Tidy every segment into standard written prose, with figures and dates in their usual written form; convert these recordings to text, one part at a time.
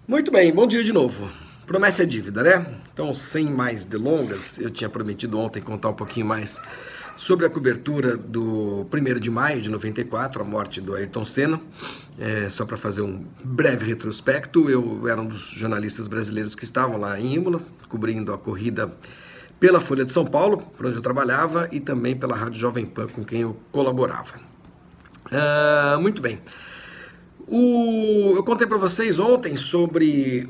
Muito bem, bom dia de novo. Promessa é dívida, né? Então, sem mais delongas, eu tinha prometido ontem contar um pouquinho mais sobre a cobertura do 1º de maio de 94, a morte do Ayrton Senna. Só para fazer um breve retrospecto, eu era um dos jornalistas brasileiros que estavam lá em Imola, cobrindo a corrida pela Folha de São Paulo, por onde eu trabalhava, e também pela Rádio Jovem Pan, com quem eu colaborava. Muito bem. Eu contei para vocês ontem sobre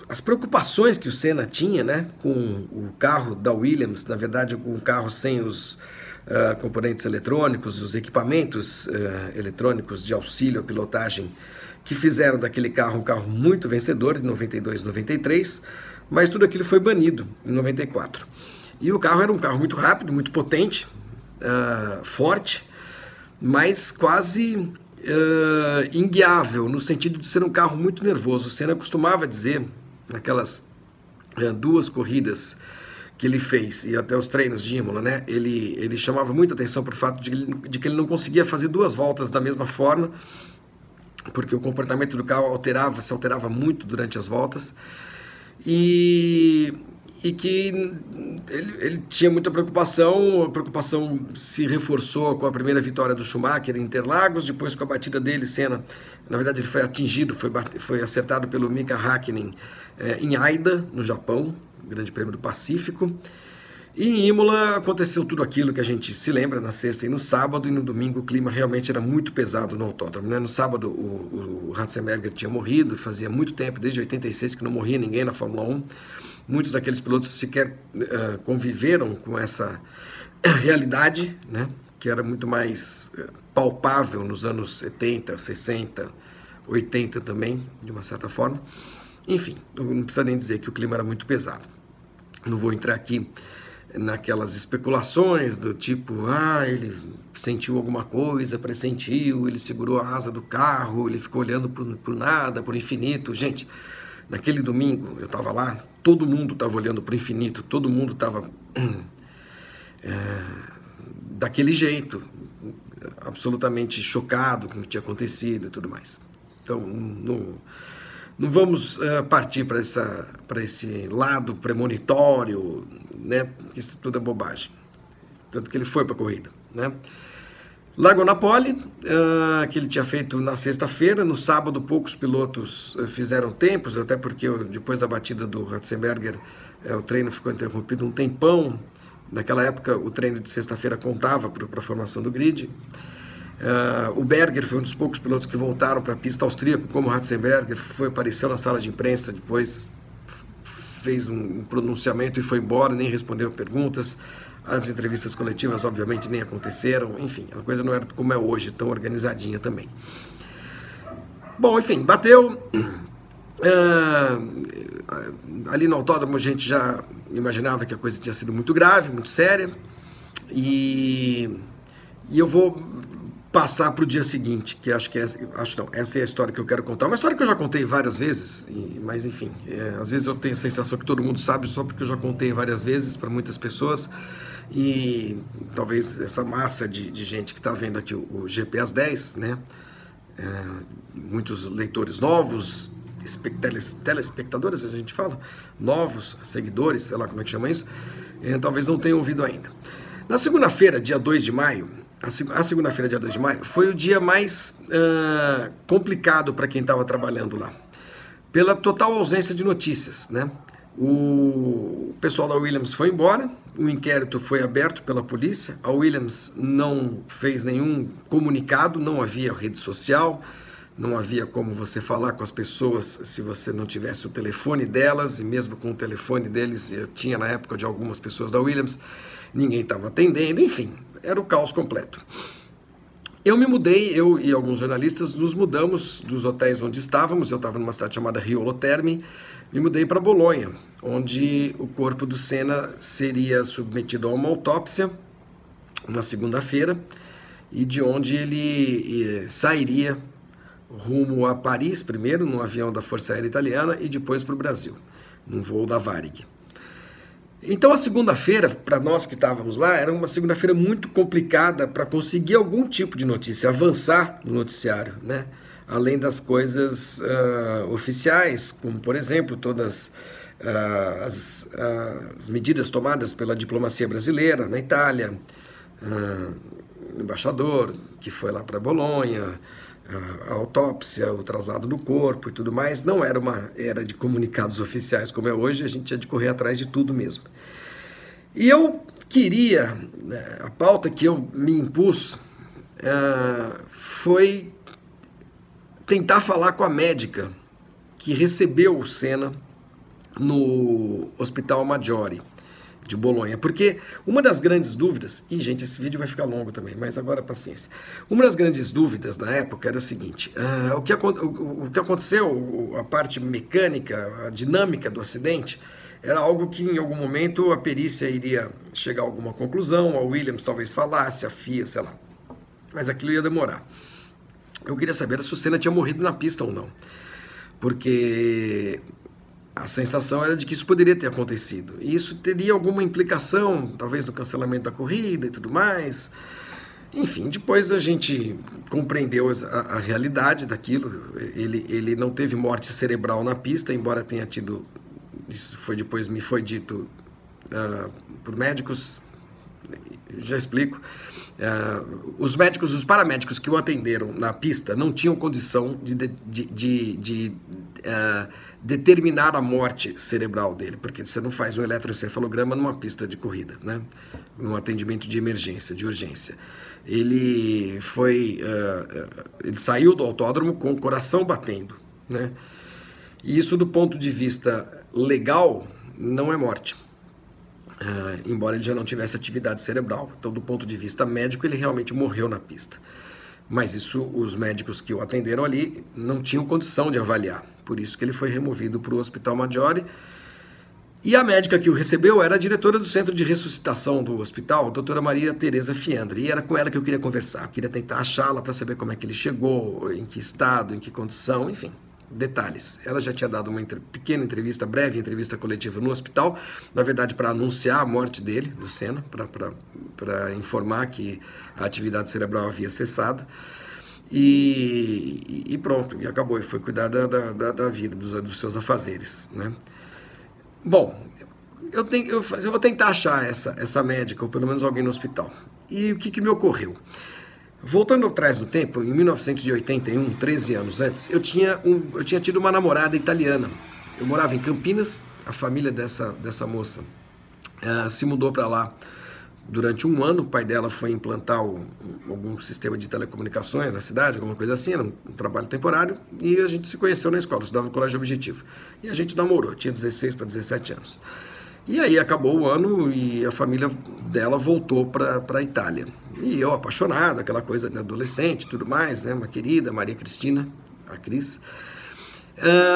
as preocupações que o Senna tinha, né, com o carro da Williams, na verdade com o carro sem os componentes eletrônicos, os equipamentos eletrônicos de auxílio à pilotagem, que fizeram daquele carro um carro muito vencedor em 92 e 93, mas tudo aquilo foi banido em 94. E o carro era um carro muito rápido, muito potente, forte, mas quase inguiável, no sentido de ser um carro muito nervoso. O Senna costumava dizer, naquelas duas corridas que ele fez, e até os treinos de Imola, né, ele chamava muita atenção para o fato de que ele não conseguia fazer duas voltas da mesma forma, porque o comportamento do carro se alterava muito durante as voltas, e que ele tinha muita preocupação. A preocupação se reforçou com a primeira vitória do Schumacher em Interlagos, depois com a batida dele, Senna, na verdade ele foi atingido, foi acertado pelo Mika Häkkinen em Aida, no Japão, Grande Prêmio do Pacífico. E em Imola aconteceu tudo aquilo que a gente se lembra na sexta e no sábado, e no domingo o clima realmente era muito pesado no autódromo, né? No sábado o Ratzenberger tinha morrido, fazia muito tempo, desde 86, que não morria ninguém na Fórmula 1. Muitos daqueles pilotos sequer conviveram com essa realidade, né, que era muito mais palpável nos anos 70, 60, 80 também, de uma certa forma. Enfim, não precisa nem dizer que o clima era muito pesado. Não vou entrar aqui naquelas especulações do tipo, ele sentiu alguma coisa, pressentiu, ele segurou a asa do carro, ele ficou olhando para o nada, para o infinito. Gente, naquele domingo eu estava lá, todo mundo estava olhando para o infinito, todo mundo estava daquele jeito, absolutamente chocado com o que tinha acontecido e tudo mais. Então, não vamos partir para esse lado premonitório, né? Isso tudo é bobagem. Tanto que ele foi para a corrida, né? Largou na pole, que ele tinha feito na sexta-feira. No sábado, poucos pilotos fizeram tempos, até porque depois da batida do Ratzenberger, o treino ficou interrompido um tempão. Naquela época, o treino de sexta-feira contava para a formação do grid. O Berger foi um dos poucos pilotos que voltaram para a pista austríaca, como o Ratzenberger, apareceu na sala de imprensa, depois fez um pronunciamento e foi embora, nem respondeu perguntas. As entrevistas coletivas, obviamente, nem aconteceram. Enfim, a coisa não era como é hoje, tão organizadinha também. Bom, enfim, bateu. Ali no autódromo a gente já imaginava que a coisa tinha sido muito grave, muito séria. E eu vou passar para o dia seguinte, que essa é a história que eu quero contar. Uma história que eu já contei várias vezes, mas enfim, às vezes eu tenho a sensação que todo mundo sabe só porque eu já contei várias vezes para muitas pessoas, e talvez essa massa de gente que está vendo aqui o GP às 10, né? Muitos leitores novos, telespectadores, a gente fala, novos, seguidores, sei lá como é que chama isso, talvez não tenham ouvido ainda. Na segunda-feira, dia 2 de maio, a segunda-feira, dia 2 de maio, foi o dia mais complicado para quem estava trabalhando lá, pela total ausência de notícias, né? O pessoal da Williams foi embora, o inquérito foi aberto pela polícia, a Williams não fez nenhum comunicado, não havia rede social, não havia como você falar com as pessoas se você não tivesse o telefone delas, e mesmo com o telefone deles, eu tinha na época de algumas pessoas da Williams, ninguém estava atendendo, enfim, era o caos completo. Eu me mudei, eu e alguns jornalistas nos mudamos dos hotéis onde estávamos. Eu estava numa cidade chamada Riolo Terme, me mudei para Bolonha, onde o corpo do Senna seria submetido a uma autópsia na segunda-feira, e de onde ele sairia rumo a Paris, primeiro num avião da Força Aérea Italiana e depois para o Brasil, num voo da Varig. Então a segunda-feira, para nós que estávamos lá, era uma segunda-feira muito complicada para conseguir algum tipo de notícia, avançar no noticiário, né? além das coisas oficiais, como, por exemplo, todas as medidas tomadas pela diplomacia brasileira na Itália, o embaixador que foi lá para Bolonha, a autópsia, o traslado do corpo e tudo mais. Não era uma era de comunicados oficiais como é hoje, a gente tinha de correr atrás de tudo mesmo. E eu queria, a pauta que eu me impus foi tentar falar com a médica que recebeu o Senna no Hospital Maggiore de Bolonha, porque uma das grandes dúvidas, e gente, esse vídeo vai ficar longo também, mas agora paciência, uma das grandes dúvidas na época era o seguinte, o que aconteceu, a parte mecânica, a dinâmica do acidente, era algo que em algum momento a perícia iria chegar a alguma conclusão, a Williams talvez falasse, a FIA, sei lá, mas aquilo ia demorar. Eu queria saber se o Senna tinha morrido na pista ou não, porque a sensação era de que isso poderia ter acontecido. E isso teria alguma implicação, talvez no cancelamento da corrida e tudo mais. Enfim, depois a gente compreendeu a realidade daquilo. Ele não teve morte cerebral na pista, embora tenha tido, isso foi depois me foi dito por médicos, já explico. Os médicos, os paramédicos que o atenderam na pista não tinham condição de determinar a morte cerebral dele, porque você não faz um eletroencefalograma numa pista de corrida, né? Num atendimento de emergência, de urgência. Ele saiu do autódromo com o coração batendo, né? E isso, do ponto de vista legal, não é morte. Embora ele já não tivesse atividade cerebral. Então, do ponto de vista médico, ele realmente morreu na pista. Mas isso, os médicos que o atenderam ali não tinham condição de avaliar. Por isso que ele foi removido para o Hospital Maggiore. E a médica que o recebeu era a diretora do Centro de Ressuscitação do hospital, a doutora Maria Tereza Fiandra. E era com ela que eu queria conversar. Eu queria tentar achá-la para saber como é que ele chegou, em que estado, em que condição, enfim. Detalhes. Ela já tinha dado uma pequena entrevista, breve entrevista coletiva no hospital, na verdade para anunciar a morte dele, do Senna, para informar que a atividade cerebral havia cessado, e pronto, e acabou, e foi cuidar da vida, dos seus afazeres, né? Bom, eu vou tentar achar essa médica, ou pelo menos alguém no hospital. E o que me ocorreu? Voltando atrás no tempo, em 1981, 13 anos antes, eu tinha tido uma namorada italiana. Eu morava em Campinas, a família dessa moça se mudou para lá durante um ano. O pai dela foi implantar algum sistema de telecomunicações na cidade, alguma coisa assim, era um trabalho temporário, e a gente se conheceu na escola, eu estudava no Colégio Objetivo. E a gente namorou, tinha 16 para 17 anos. E aí acabou o ano e a família dela voltou para a Itália. E eu apaixonado, aquela coisa de adolescente, tudo mais, né? Uma querida, Maria Cristina, a Cris.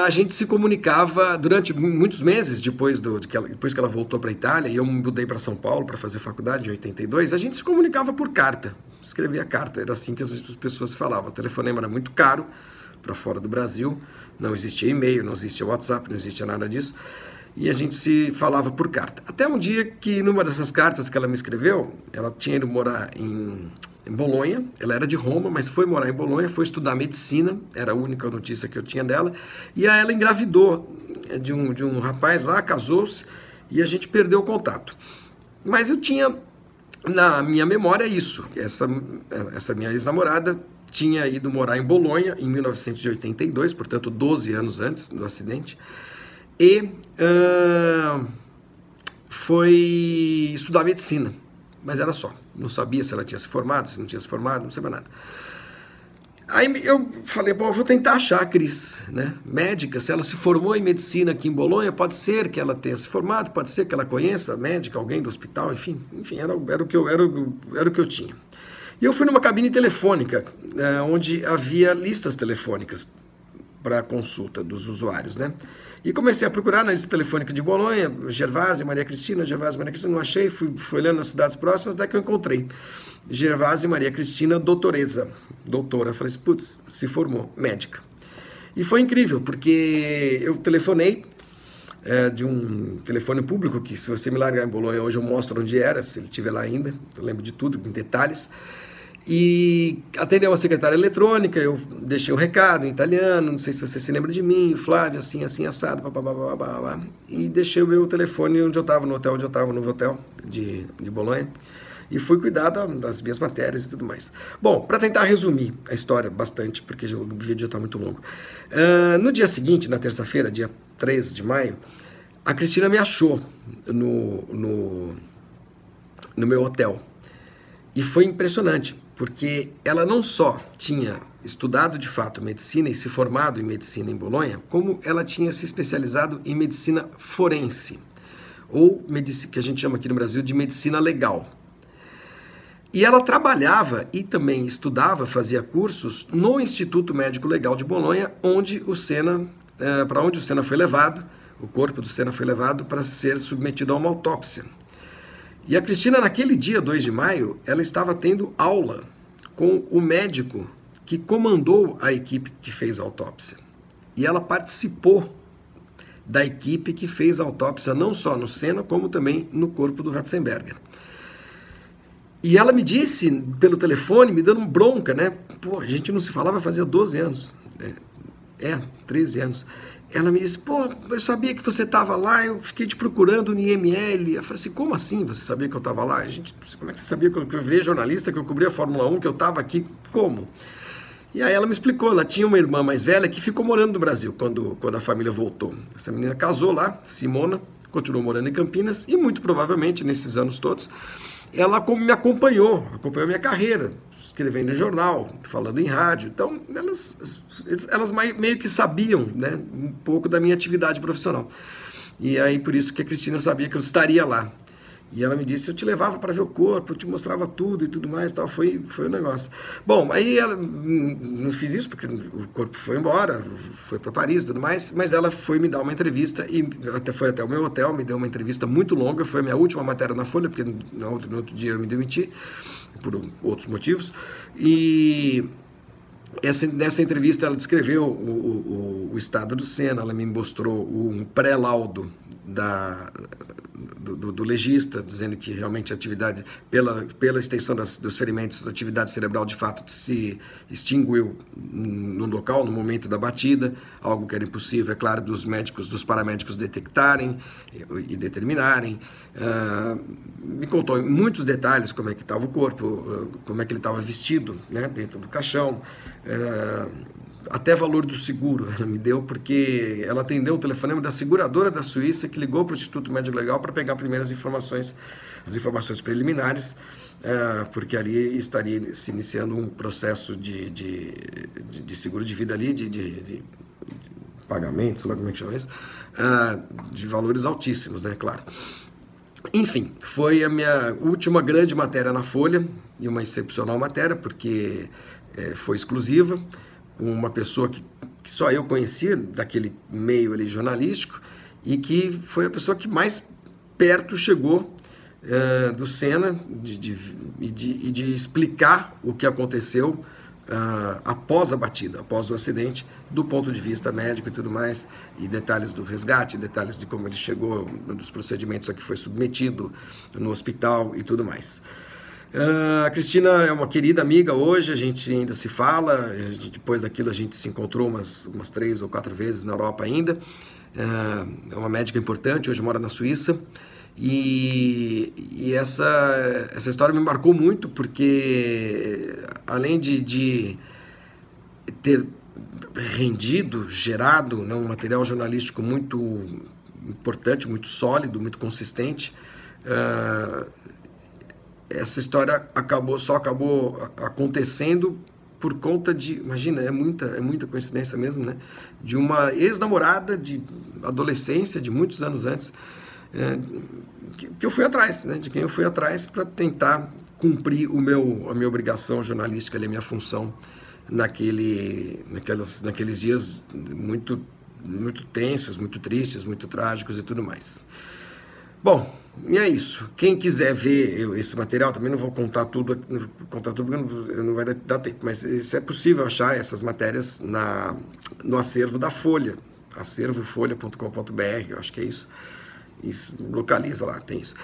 A gente se comunicava durante muitos meses depois que ela voltou para a Itália, e eu me mudei para São Paulo para fazer faculdade em 82, a gente se comunicava por carta, escrevia carta, era assim que as pessoas falavam. O telefonema era muito caro para fora do Brasil, não existia e-mail, não existia WhatsApp, não existia nada disso. E a gente se falava por carta. Até um dia que, numa dessas cartas que ela me escreveu, ela tinha ido morar em Bolonha, ela era de Roma, mas foi morar em Bolonha, foi estudar medicina, era a única notícia que eu tinha dela, e aí ela engravidou de um rapaz lá, casou-se, e a gente perdeu o contato. Mas eu tinha, na minha memória, isso, essa minha ex-namorada tinha ido morar em Bolonha em 1982, portanto 12 anos antes do acidente, e foi estudar medicina, mas era só. Não sabia se ela tinha se formado, se não tinha se formado, não sabia nada. Aí eu falei, bom, eu vou tentar achar a Cris, né? Médica, se ela se formou em medicina aqui em Bolonha, pode ser que ela tenha se formado, pode ser que ela conheça médica, alguém do hospital, enfim era o que eu tinha. E eu fui numa cabine telefônica, onde havia listas telefônicas para consulta dos usuários, né? E comecei a procurar na lista telefônica de Bolonha, Gervásio, Maria Cristina, não achei, fui olhando nas cidades próximas, daí que eu encontrei Gervásio, Maria Cristina, doutora. Falei assim, putz, se formou, médica. E foi incrível, porque eu telefonei de um telefone público, que se você me largar em Bolonha hoje eu mostro onde era, se ele estiver lá ainda, eu lembro de tudo, em detalhes. e atendeu uma secretária eletrônica, eu deixei um recado em italiano, não sei se você se lembra de mim, Flávio, assim, assim, assado, papapá, e deixei o meu telefone onde eu estava, no hotel onde eu estava, no novo hotel de Bolonha, e fui cuidar das minhas matérias e tudo mais. Bom, para tentar resumir a história bastante, porque o vídeo já está muito longo. No dia seguinte, na terça-feira, dia 3 de maio, a Cristina me achou no meu hotel. E foi impressionante, porque ela não só tinha estudado de fato medicina e se formado em medicina em Bolonha, como ela tinha se especializado em medicina forense, ou que a gente chama aqui no Brasil de medicina legal. E ela trabalhava e também estudava, fazia cursos no Instituto Médico Legal de Bolonha, onde para onde o Senna foi levado, o corpo do Senna foi levado para ser submetido a uma autópsia. E a Cristina, naquele dia, 2 de maio, ela estava tendo aula com o médico que comandou a equipe que fez a autópsia. E ela participou da equipe que fez a autópsia não só no Senna, como também no corpo do Ratzenberger. E ela me disse, pelo telefone, me dando bronca, né? Pô, a gente não se falava fazia 12 anos. 13 anos. Ela me disse, pô, eu sabia que você estava lá, eu fiquei te procurando no IML. Eu falei assim, como assim você sabia que eu estava lá? Como é que você sabia que eu virei jornalista, que eu cobri a Fórmula 1, que eu estava aqui? Como? E aí ela me explicou, ela tinha uma irmã mais velha que ficou morando no Brasil quando a família voltou. Essa menina casou lá, Simona, continuou morando em Campinas e muito provavelmente, nesses anos todos, ela me acompanhou minha carreira, escrevendo em jornal, falando em rádio. Então, elas meio que sabiam, né, um pouco da minha atividade profissional. E aí, por isso que a Cristina sabia que eu estaria lá. E ela me disse, eu te levava para ver o corpo, eu te mostrava tudo e tudo mais, tal. Foi um negócio. Bom, aí ela não fiz isso, porque o corpo foi embora, foi para Paris e tudo mais, mas ela foi me dar uma entrevista, e foi até o meu hotel, me deu uma entrevista muito longa, foi a minha última matéria na Folha, porque no outro dia eu me demiti, por outros motivos, e nessa entrevista ela descreveu o estado do Senna, ela me mostrou um pré-laudo do legista, dizendo que realmente a atividade, pela extensão dos ferimentos, a atividade cerebral de fato se extinguiu no local, no momento da batida, algo que era impossível, é claro, dos paramédicos detectarem e determinarem. Me contou em muitos detalhes como é que estava o corpo, como é que ele estava vestido, né, dentro do caixão, até valor do seguro ela me deu, porque ela atendeu um telefonema da seguradora da Suíça que ligou para o Instituto Médico Legal para pegar primeiras informações, as informações preliminares, porque ali estaria se iniciando um processo de seguro de vida ali, de pagamento, sei lá como é que chama isso, de valores altíssimos, né, claro. Enfim, foi a minha última grande matéria na Folha, e uma excepcional matéria, porque foi exclusiva, com uma pessoa que só eu conhecia, daquele meio ali jornalístico, e que foi a pessoa que mais perto chegou do Senna de explicar o que aconteceu após a batida, após o acidente, do ponto de vista médico e tudo mais, e detalhes do resgate, detalhes de como ele chegou, dos procedimentos a que foi submetido no hospital e tudo mais. A Cristina é uma querida amiga hoje, a gente ainda se fala, depois daquilo a gente se encontrou umas 3 ou 4 vezes na Europa ainda. É uma médica importante, hoje mora na Suíça, e essa história me marcou muito, porque além de ter gerado, né, um material jornalístico muito importante, muito sólido, muito consistente, essa história só acabou acontecendo por conta de, imagina, é muita coincidência mesmo, né? De uma ex-namorada de adolescência, de muitos anos antes, que eu fui atrás, né? De quem eu fui atrás para tentar cumprir a minha obrigação jornalística, a minha função naqueles dias muito tensos, muito tristes, muito trágicos e tudo mais. Bom, e é isso. Quem quiser ver esse material, também não vou contar tudo porque não vai dar tempo, mas isso é possível achar essas matérias no acervo da Folha, acervofolha.com.br, eu acho que é isso. Isso, localiza lá, tem isso.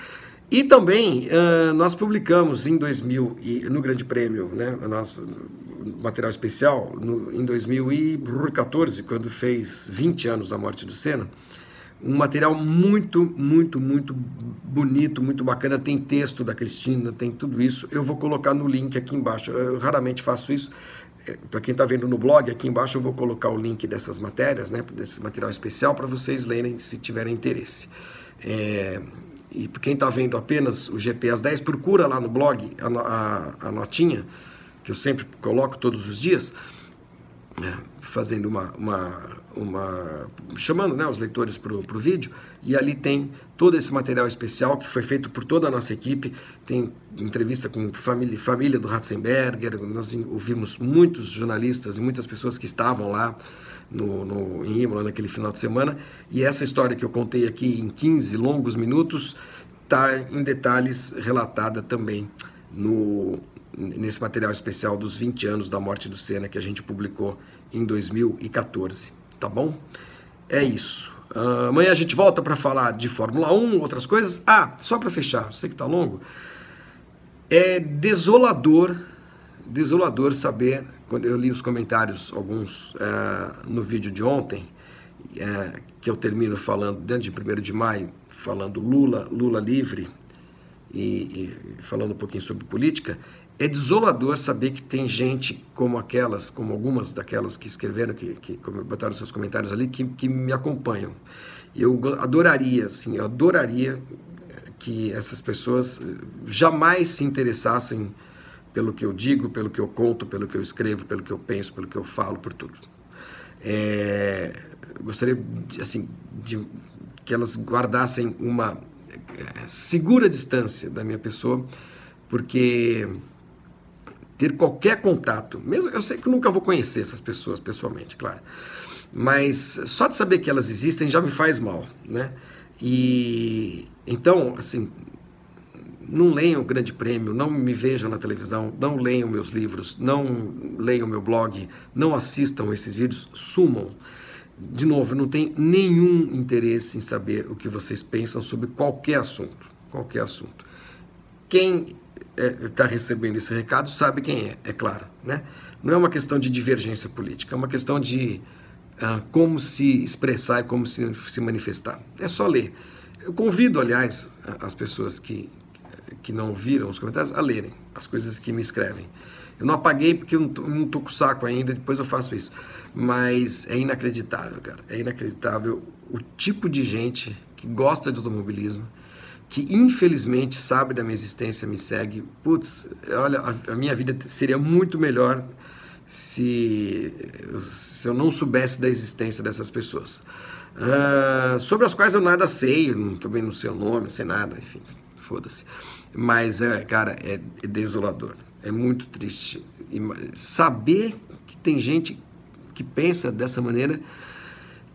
E também nós publicamos em 2000, no Grande Prêmio, né, nosso material especial, em 2014, quando fez 20 anos da morte do Senna, um material muito, muito, muito bonito, muito bacana. Tem texto da Cristina, tem tudo isso. Eu vou colocar no link aqui embaixo. Eu raramente faço isso. Para quem está vendo no blog, aqui embaixo eu vou colocar o link dessas matérias, né, desse material especial, para vocês lerem se tiverem interesse. E para quem está vendo apenas o GP às 10, procura lá no blog a notinha, que eu sempre coloco todos os dias, fazendo chamando, né, os leitores para o vídeo, e ali tem todo esse material especial que foi feito por toda a nossa equipe. Tem entrevista com família do Ratzenberger. Nós ouvimos muitos jornalistas e muitas pessoas que estavam lá em Imola naquele final de semana, e essa história que eu contei aqui em 15 longos minutos está em detalhes relatada também nesse material especial dos 20 anos da morte do Senna, que a gente publicou em 2014, tá bom? É isso. Amanhã a gente volta para falar de Fórmula 1, outras coisas. Só para fechar, sei que tá longo, é desolador saber, quando eu li os comentários, alguns no vídeo de ontem, que eu termino falando, dentro de 1º de maio, falando Lula livre, e falando um pouquinho sobre política. É desolador saber que tem gente como algumas daquelas que escreveram, que botaram seus comentários ali, que me acompanham. Eu adoraria que essas pessoas jamais se interessassem pelo que eu digo, pelo que eu conto, pelo que eu escrevo, pelo que eu penso, pelo que eu falo, por tudo. Gostaria, de que elas guardassem uma segura distância da minha pessoa, porque ter qualquer contato, mesmo eu sei que eu nunca vou conhecer essas pessoas pessoalmente, claro, mas só de saber que elas existem já me faz mal, né? E então, não leiam o Grande Prêmio, não me vejam na televisão, não leiam meus livros, não leiam meu blog, não assistam esses vídeos, sumam. De novo, eu não tenho nenhum interesse em saber o que vocês pensam sobre qualquer assunto, qualquer assunto. Quem está recebendo esse recado sabe quem é claro, né? Não é uma questão de divergência política, é uma questão de como se expressar e como se manifestar. É só ler. Eu convido, aliás, as pessoas que não viram os comentários a lerem as coisas que me escrevem. Eu não apaguei porque eu não tô com o saco ainda, depois eu faço isso. Mas é inacreditável, cara. É inacreditável o tipo de gente que gosta de automobilismo, que infelizmente sabe da minha existência, me segue. Putz, olha, a minha vida seria muito melhor se eu não soubesse da existência dessas pessoas. Sobre as quais eu nada sei, também não sei o nome, não sei nada, enfim, foda-se. Mas, cara, é desolador. É muito triste. E saber que tem gente que pensa dessa maneira,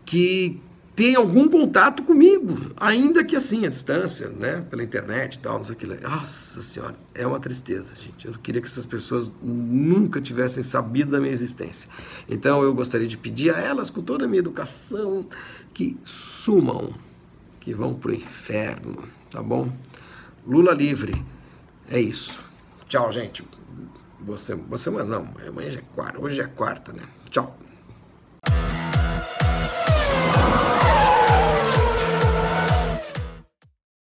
que tem algum contato comigo, ainda que assim, à distância, né, pela internet e tal, não sei o que. Nossa Senhora, é uma tristeza, gente. Eu queria que essas pessoas nunca tivessem sabido da minha existência. Então eu gostaria de pedir a elas, com toda a minha educação, que sumam, que vão pro inferno, tá bom? Lula livre, é isso. Tchau, gente. Boa semana, não, amanhã já é quarta, hoje é quarta, né? Tchau.